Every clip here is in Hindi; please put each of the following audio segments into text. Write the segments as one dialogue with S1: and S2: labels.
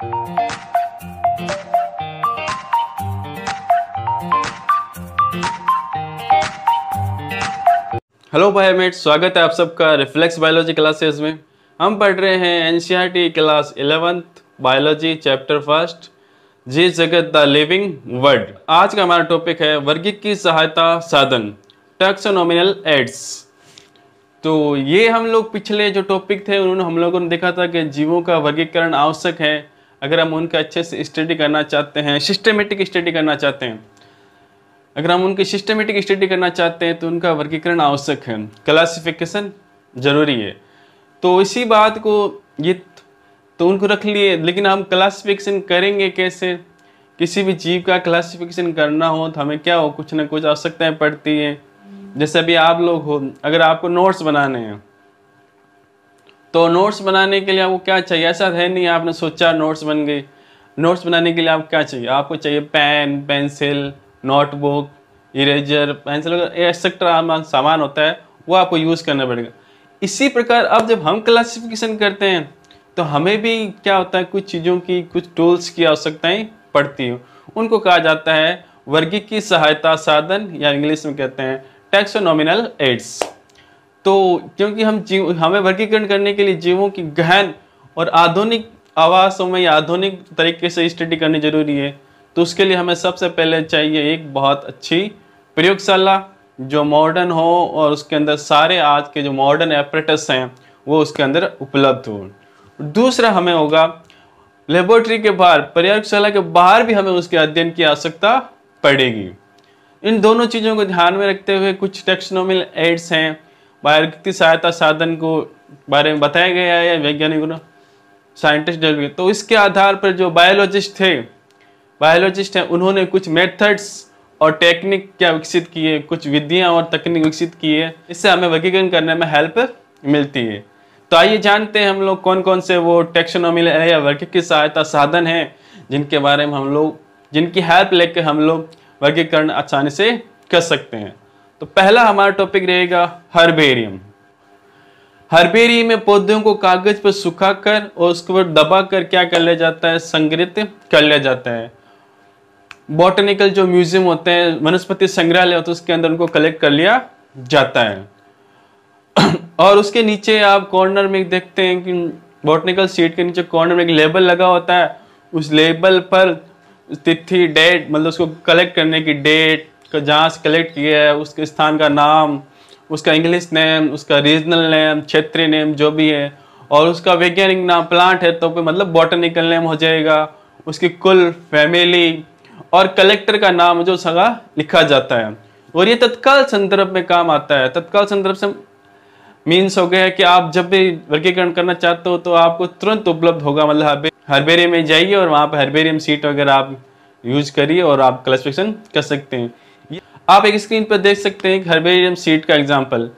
S1: हेलो भाई मेट, स्वागत है आप सबका रिफ्लेक्स बायोलॉजी क्लासेस में। हम पढ़ रहे हैं NCERT class 11th biology chapter first, जीव जगत द लिविंग वर्ल्ड। आज का हमारा टॉपिक है वर्गीकी सहायता साधन, टैक्सोनॉमिकल एड्स। तो ये हम लोग पिछले जो टॉपिक थे उन्होंने हम लोगों ने देखा था कि जीवों का वर्गीकरण आवश्यक है अगर हम उनका अच्छे से स्टडी करना चाहते हैं, सिस्टमेटिक स्टडी करना चाहते हैं। अगर हम उनकी सिस्टमेटिक स्टडी करना चाहते हैं तो उनका वर्गीकरण आवश्यक है, क्लासिफिकेशन जरूरी है। तो इसी बात को ये तो उनको रख लिए, लेकिन हम क्लासिफिकेशन करेंगे कैसे? किसी भी जीव का क्लासिफिकेशन करना हो तो हमें क्या हो, कुछ ना कुछ आवश्यकताएं पड़ती हैं। जैसे अभी आप लोग हो, अगर आपको नोट्स बनाने हैं तो नोट्स बनाने के लिए आपको क्या चाहिए? ऐसा है नहीं आपने सोचा नोट्स बन गई। नोट्स बनाने के लिए आपको क्या चाहिए? आपको चाहिए pen, pencil, notebook, eraser, pencil, etcetera सामान होता है, वो आपको यूज़ करना पड़ेगा। इसी प्रकार अब जब हम क्लासिफिकेशन करते हैं तो हमें भी क्या होता है, कुछ चीज़ों की, कुछ टूल्स की आवश्यकताएं पड़ती हैं। उनको कहा जाता है वर्गीकी सहायता साधन, या इंग्लिश में कहते हैं टैक्सोनॉमिकल एड्स। तो क्योंकि हमें वर्गीकरण करने के लिए जीवों की गहन और आधुनिक आवासों में या आधुनिक तरीके से स्टडी करनी जरूरी है, तो उसके लिए हमें सबसे पहले चाहिए एक बहुत अच्छी प्रयोगशाला जो मॉडर्न हो और उसके अंदर सारे आज के जो मॉडर्न एपरेटस हैं वो उसके अंदर उपलब्ध हो। दूसरा हमें होगा लेबोरेटरी के बाहर, प्रयोगशाला के बाहर भी हमें उसके अध्ययन की आवश्यकता पड़ेगी। इन दोनों चीज़ों को ध्यान में रखते हुए कुछ टैक्सोनॉमिकल एड्स हैं, वर्गीकी सहायता साधन को बारे में बताया गया है वैज्ञानिकों ने, साइंटिस्ट। तो इसके आधार पर जो बायोलॉजिस्ट हैं उन्होंने कुछ मेथड्स और टेक्निक क्या विकसित किए, कुछ विधियां और तकनीक विकसित की है, इससे हमें वर्गीकरण करने में हेल्प मिलती है। तो आइए जानते हैं हम लोग कौन कौन से वो टैक्सोनॉमिकल या वर्गीकी सहायता साधन हैं जिनके बारे में हम लोग, जिनकी हेल्प लेकर हम लोग वर्गीकरण आसानी से कर सकते हैं। तो पहला हमारा टॉपिक रहेगा हर्बेरियम। हर्बेरियम में पौधों को कागज पर सुखाकर और उसके ऊपर दबाकर क्या कर लिया जाता है, संग्रहित कर लिया जाता है। बॉटनिकल जो म्यूजियम होते हैं, वनस्पति संग्रहालय होते हैं, उसके अंदर उनको कलेक्ट कर लिया जाता है। और उसके नीचे आप कॉर्नर में देखते हैं कि बॉटनिकल सीट के नीचे कॉर्नर में एक लेबल लगा होता है। उस लेबल पर तिथि, डेट, मतलब उसको कलेक्ट करने की डेट, जहाँ से कलेक्ट किया है, उसके स्थान का नाम, उसका इंग्लिश नेम, उसका रीजनल नेम, क्षेत्रीय नेम जो भी है, और उसका वैज्ञानिक नाम, प्लांट है तो मतलब बॉटनिकल नेम हो जाएगा, उसकी कुल फैमिली और कलेक्टर का नाम जो सगा लिखा जाता है। और ये तत्काल संदर्भ में काम आता है। तत्काल संदर्भ से मीन्स हो गया कि आप जब भी वर्गीकरण करना चाहते हो तो आपको तुरंत उपलब्ध होगा, मतलब हर्बेरियम में जाइए और वहाँ पर हर्बेरियम सीट वगैरह आप यूज करिए और आप क्लासिफिकेशन कर सकते हैं। आप एक स्क्रीन पर देख सकते हैं हर्बेरियम सीट का एग्जाम्पल।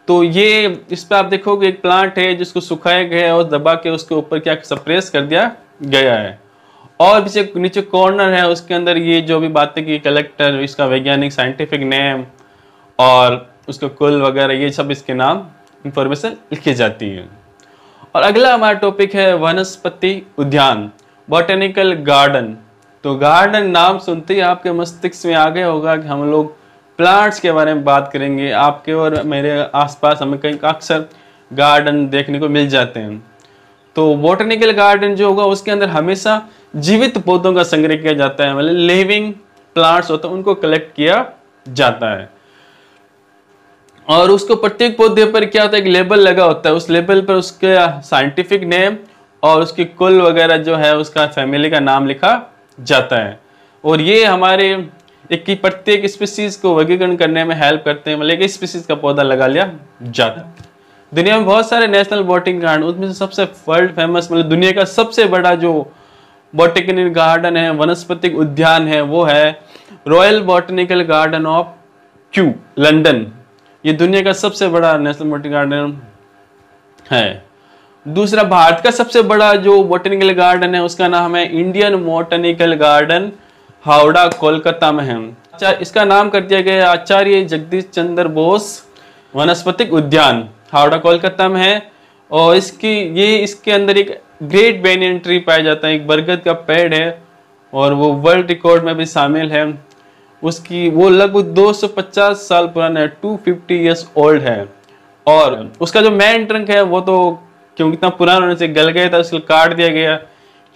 S1: तो ये इस पर आप देखोगे एक प्लांट है जिसको सुखाया गया है और दबा के उसके ऊपर क्या सप्रेस कर दिया गया है। और नीचे कॉर्नर है, उसके अंदर ये जो भी बातें की, कलेक्टर, इसका वैज्ञानिक साइंटिफिक नेम और उसका कुल वगैरह, ये सब इसके नाम इंफॉर्मेशन लिखी जाती है। और अगला हमारा टॉपिक है वनस्पति उद्यान, बॉटनिकल गार्डन। तो गार्डन नाम सुनते ही आपके मस्तिष्क में आ गया होगा कि हम लोग प्लांट्स के बारे में बात करेंगे। आपके और मेरे आसपास हमें कहीं अक्सर गार्डन देखने को मिल जाते हैं। तो बॉटनिकल गार्डन जो होगा उसके अंदर हमेशा जीवित पौधों का संग्रह किया जाता है, मतलब लिविंग प्लांट्स होते हैं उनको कलेक्ट किया जाता है। और उसको प्रत्येक पौधे पर क्या होता है, एक लेबल लगा होता है। उस लेबल पर उसके साइंटिफिक नेम और उसकी कुल वगैरह जो है उसका फैमिली का नाम लिखा जाता है। और ये हमारे प्रत्येक स्पीसीज को वर्गीकरण करने में हेल्प करते हैं, मतलब एक स्पीसीज का पौधा लगा लिया जाता है। दुनिया में बहुत सारे नेशनल बॉटनिकल गार्डन, उसमें से सबसे वर्ल्ड फेमस, मतलब दुनिया का सबसे बड़ा जो बॉटनिकल गार्डन है, वनस्पतिक उद्यान है, वो है royal botanical garden of Q, London. ये दुनिया का सबसे बड़ा नेशनल बॉटनिकल गार्डन है। दूसरा भारत का सबसे बड़ा जो बॉटनिकल गार्डन है उसका नाम है Indian botanical garden, Howrah Kolkata में है। इसका नाम कर दिया गया आचार्य जगदीश चंद्र बोस वनस्पतिक उद्यान, हावड़ा कोलकाता में है। और इसके अंदर एक ग्रेट बेनियन ट्री पाया जाता है, एक बरगद का पेड़ है और वो वर्ल्ड रिकॉर्ड में भी शामिल है। उसकी वो लगभग 250 साल पुराना है, 250 ईयर्स ओल्ड है। और उसका जो मेन ट्रंक है वो तो क्योंकि इतना पुराना होने से गल गया था, उसको काट दिया गया,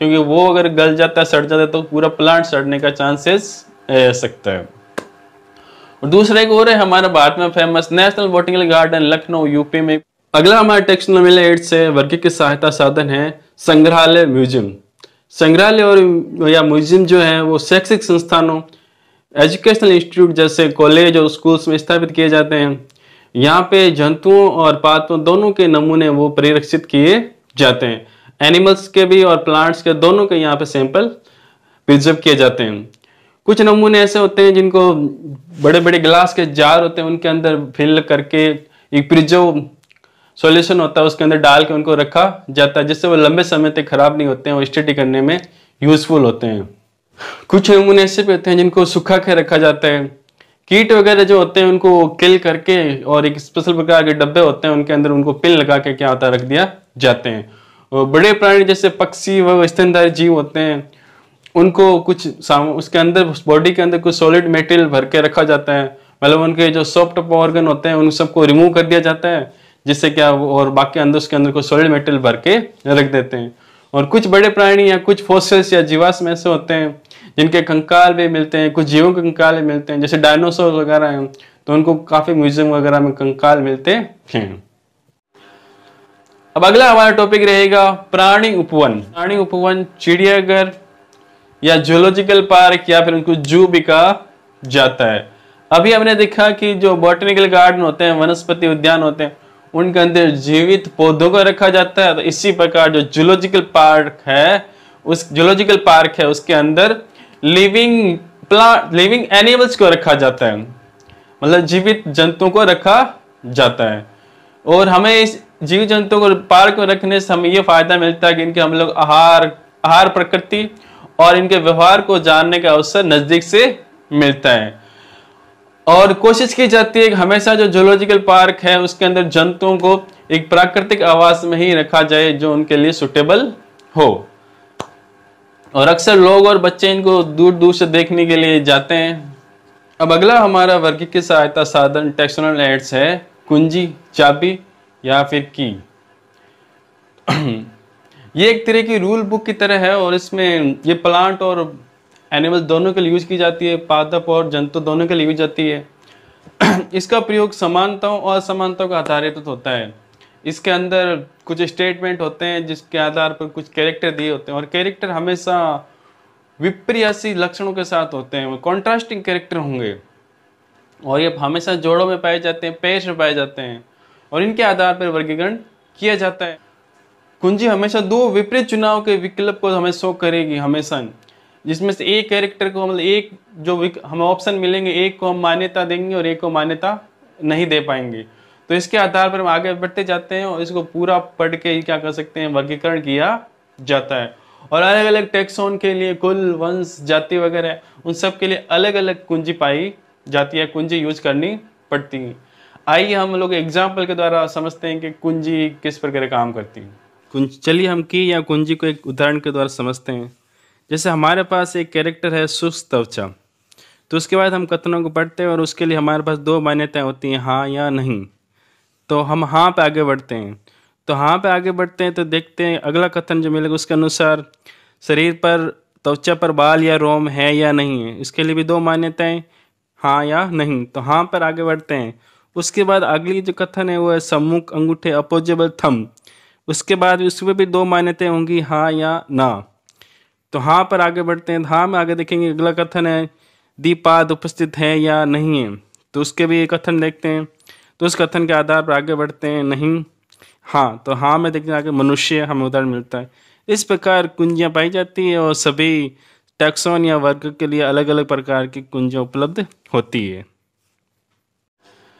S1: क्योंकि वो अगर गल जाता सड़ जाता तो पूरा प्लांट सड़ने का चांसेस रह सकता है। और दूसरा एक और है हमारा भारत में famous national botanical garden Lucknow UP में। अगला हमारा टेक्स्ट में मिले एड से वर्गीकृत सहायता साधन है संग्रहालय म्यूजियम। संग्रहालय और या म्यूजियम जो है वो शैक्षिक संस्थानों, एजुकेशनल इंस्टीट्यूट जैसे कॉलेज और स्कूल्स में स्थापित किए जाते हैं। यहाँ पे जंतुओं और पादपों दोनों के नमूने वो परिरक्षित किए जाते हैं, एनिमल्स के भी और प्लांट्स के दोनों के यहाँ पे सैंपल प्रिजर्व किए जाते हैं। कुछ नमूने ऐसे होते हैं जिनको बड़े बड़े ग्लास के जार होते हैं, उनके अंदर फिल करके एक प्रिजर्व सॉल्यूशन होता है, उसके अंदर डाल के उनको रखा जाता है, जिससे वो लंबे समय तक खराब नहीं होते हैं और स्टडी करने में यूजफुल होते हैं। कुछ नमूने ऐसे भी होते हैं जिनको सुखा के रखा जाता है। कीट वगैरह जो होते हैं उनको किल करके और एक स्पेशल प्रकार के डब्बे होते हैं, उनके अंदर उनको पिन लगा के क्या होता है रख दिया जाते हैं। और बड़े प्राणी जैसे पक्षी व स्तनधारी जीव होते हैं, उनको कुछ उसके अंदर बॉडी के अंदर कुछ सॉलिड मेटेरियल भर के रखा जाता है, मतलब उनके जो सॉफ्ट ऑर्गन होते हैं उन सबको रिमूव कर दिया जाता है, जिससे क्या और बाकी अंदर उसके अंदर कोई सॉलिड मेटेरियल भर के रख देते हैं। और कुछ बड़े प्राणी या कुछ फॉसिल्स या जीवाश्म ऐसे होते हैं जिनके कंकाल भी मिलते हैं, कुछ जीवों के कंकाल भी मिलते हैं, जैसे डायनासोर वगैरह हैं तो उनको काफी म्यूजियम वगैरह में कंकाल मिलते हैं। अब अगला हमारा टॉपिक रहेगा प्राणी उपवन। प्राणी उपवन चिड़ियाघर या जूलॉजिकल पार्क या फिर उनको जू भी कहा जाता है। अभी हमने देखा कि जो बॉटनिकल गार्डन होते हैं, वनस्पति उद्यान होते हैं, उनके अंदर जीवित पौधों को रखा जाता है। तो इसी प्रकार जो जूलॉजिकल पार्क है उसके अंदर लिविंग एनिमल्स को रखा जाता है, मतलब जीवित जंतुओं को रखा जाता है। और हमें इस जीव जंतुओं को पार्क में रखने से हमें ये फायदा मिलता है कि इनके हम लोग आहार प्रकृति और इनके व्यवहार को जानने का अवसर नजदीक से मिलता है। और कोशिश की जाती है कि हमेशा जो जूलॉजिकल पार्क है उसके अंदर जंतुओं को एक प्राकृतिक आवास में ही रखा जाए जो उनके लिए सुटेबल हो। और अक्सर लोग और बच्चे इनको दूर दूर से देखने के लिए जाते हैं। अब अगला हमारा वर्गीकृत सहायता साधन टेक्सोनल एड्स है कुंजी, चाबी या फिर की। ये एक तरह की रूल बुक की तरह है और इसमें ये प्लांट और एनिमल दोनों के लिए यूज की जाती है, पादप और जंतु दोनों के लिए यूज जाती है। इसका प्रयोग समानताओं और असमानताओं का आधारित होता है। इसके अंदर कुछ स्टेटमेंट होते हैं जिसके आधार पर कुछ कैरेक्टर दिए होते हैं और कैरेक्टर हमेशा विपर्यासी लक्षणों के साथ होते हैं, कॉन्ट्रास्टिंग कैरेक्टर होंगे और ये हमेशा जोड़ों में पाए जाते हैं, पेश में पाए जाते हैं और इनके आधार पर वर्गीकरण किया जाता है। कुंजी हमेशा दो विपरीत चुनाव के विकल्प को हमें शो करेगी हमेशा, जिसमें से एक कैरेक्टर को मतलब एक जो हमें ऑप्शन मिलेंगे, एक को हम मान्यता देंगे और एक को मान्यता नहीं दे पाएंगे। तो इसके आधार पर हम आगे बढ़ते जाते हैं और इसको पूरा पढ़ के क्या कर सकते हैं, वर्गीकरण किया जाता है। और अलग अलग टैक्सोन के लिए कुल, वंश, जाति वगैरह उन सब के लिए अलग अलग कुंजी पाई जाती है, कुंजी यूज करनी पड़ती है। आइए हम लोग एग्जाम्पल के द्वारा समझते हैं कि कुंजी किस प्रकार काम करती है। चलिए हम की या कुंजी को एक उदाहरण के द्वारा समझते हैं। जैसे हमारे पास एक कैरेक्टर है शुष्क त्वचा, तो उसके बाद हम कथनों को पढ़ते हैं और उसके लिए हमारे पास दो मान्यताएं होती हैं, हाँ या नहीं। तो हम हाँ पे आगे बढ़ते हैं, तो हाँ पे आगे बढ़ते हैं तो देखते हैं अगला कथन जो मिलेगा उसके अनुसार शरीर पर, त्वचा पर बाल या रोम है या नहीं है। इसके लिए भी दो मान्यताएं, हाँ या नहीं। तो हाँ पर आगे बढ़ते हैं। उसके बाद अगली जो कथन है वो है सम्मुख अंगूठे, अपोजेबल थंब। उसके बाद उसमें भी दो मान्यताएं होंगी, हाँ या ना। तो हाँ पर आगे बढ़ते हैं। हाँ में आगे देखेंगे अगला कथन है दीपाद उपस्थित है या नहीं है, तो उसके भी कथन देखते हैं। तो उस कथन के आधार पर आगे बढ़ते हैं, नहीं, हाँ। तो हाँ में देखते हैं आगे मनुष्य हमें उदाहरण मिलता है। इस प्रकार कुंजियाँ पाई जाती है और सभी टैक्सोन या वर्ग के लिए अलग अलग प्रकार की कुंजियाँ उपलब्ध होती है।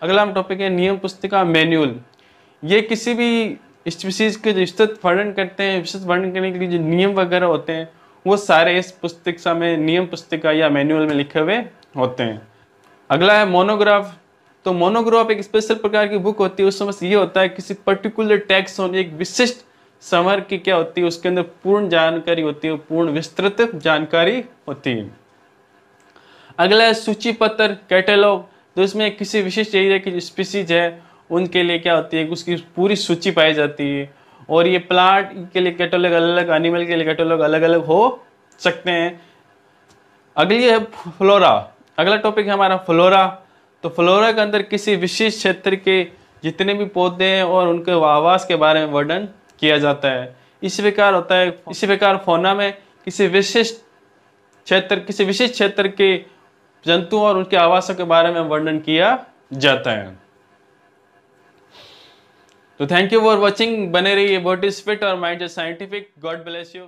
S1: अगला टॉपिक है नियम पुस्तिका, मैनुअल। ये किसी भी स्पीशीज के जो विस्तृत वर्णन करते हैं, विस्तृत वर्णन करने के लिए जो नियम वगैरह होते हैं वो सारे इस पुस्तिका में, नियम पुस्तिका या मैनुअल में लिखे हुए होते हैं। अगला है मोनोग्राफ। तो मोनोग्राफ एक स्पेशल प्रकार की बुक होती है। उस समय ये होता है किसी पर्टिकुलर टैक्सोन, एक विशिष्ट समर की क्या होती है, उसके अंदर पूर्ण जानकारी होती है, पूर्ण विस्तृत जानकारी होती है। अगला है सूची पत्र कैटलॉग। तो इसमें किसी विशिष्ट एरिया की जो स्पीसीज है उनके लिए क्या होती है, उसकी पूरी सूची पाई जाती है। और ये प्लांट के लिए कैटलॉग अलग अलग, एनिमल के लिए कैटलॉग अलग अलग हो सकते हैं। अगली है फ्लोरा। अगला टॉपिक है हमारा फ्लोरा। तो फ्लोरा के अंदर किसी विशेष क्षेत्र के जितने भी पौधे हैं और उनके आवास के बारे में वर्णन किया जाता है। इसी प्रकार फौना में किसी विशिष्ट क्षेत्र के जंतुओं और उनके आवासों के बारे में वर्णन किया जाता है। तो थैंक यू फॉर वॉचिंग। बने रहिए बॉडी स्पिट और mind scientific. God bless you.